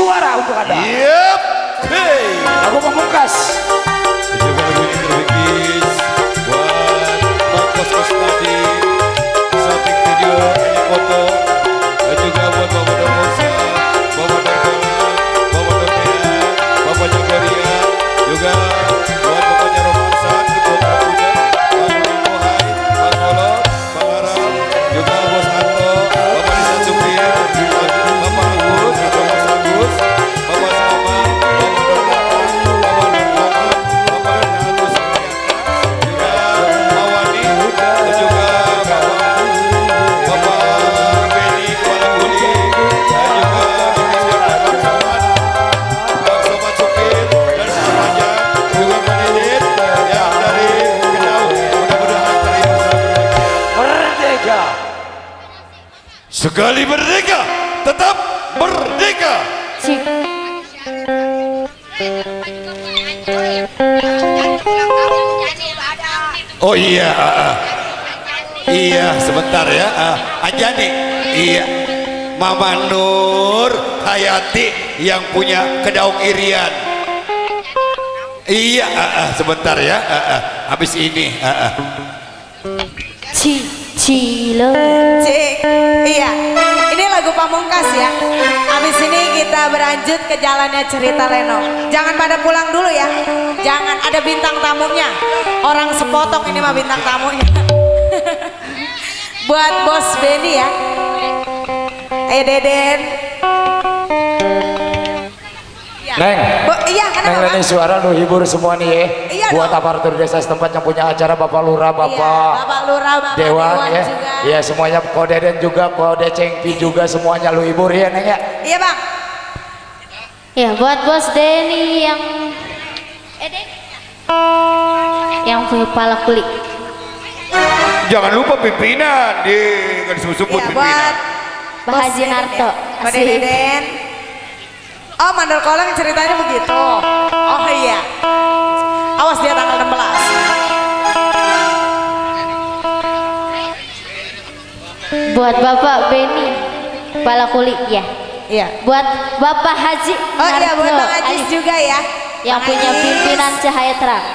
suara untuk Anda. Yep. Hey. Lagu pamungkas. Juga lagu ini terbikin buat Bang Kos-Kos tadi, shooting video, ini foto, dan juga buat Bapak Dormosa, Bapak Dormola, Bapak Dormea, Bapaknya Gloria, juga buat Bapaknya Romansan, Ketua Pramuda, Bang Mohai, Bang Bolo, Bang Aram, juga Bos Anto, Bapak Nisa Supir, Bapak Agus, Bapak Mas Agus, Bapak Sama, Bapak Dorna, Bapak Nurmama, Bapak Agus, juga Pak Wani, dan juga Bapak Beni Kepala Kuli, dan juga Bang Somat, Bang Somat Supir, dan semuanya, juga Pak Didit yang dari Kendau, mudah-mudahan terima berbahagia. Merdeka. Sekali merdeka, tetap merdeka. Cik. Oh iya, iya sebentar ya, Anjani, iya, Mama Nur Hayati yang punya Kedaung Irian. Iya, sebentar ya, habis ini. Cilo. Cik, iya, ini lagu pamungkas ya. Abis ini kita beranjut ke jalannya cerita Leno. Jangan pada pulang dulu ya. Jangan, ada bintang tamunya. Orang sepotong ini mah bintang tamunya. Buat Bos Beni ya. Ayo Deden. Ya. Neng. Iya, Neng kenapa Leni Bang? suara lu hibur semua nih ya. Iya Buat dong. aparatur desa setempat yang punya acara Bapak Lurah, Iya, Bapak Bapak Lurah, Bapak Dewan ya. juga. Iya semuanya Kode dan juga Kode Cengpi juga semuanya lu hibur ya Neng ya. Iya Bang. Ya buat Bos Denny yang punya pala kulit. Jangan lupa pimpinan, kan disebut-sebut Iya, pimpinan. buat Pak Haji Narto. Kode Asik. Deden. Oh, Mandor Koleng ceritanya begitu. Oh iya. Awas dia tanggal 16. Buat Bapak Beni pala kulit ya. Iya. Buat Bapak Haji Oh iya, buat Narto, Bang Ajis Ayo. juga ya. Yang Bang punya Ajis. pimpinan Cahaya Terang.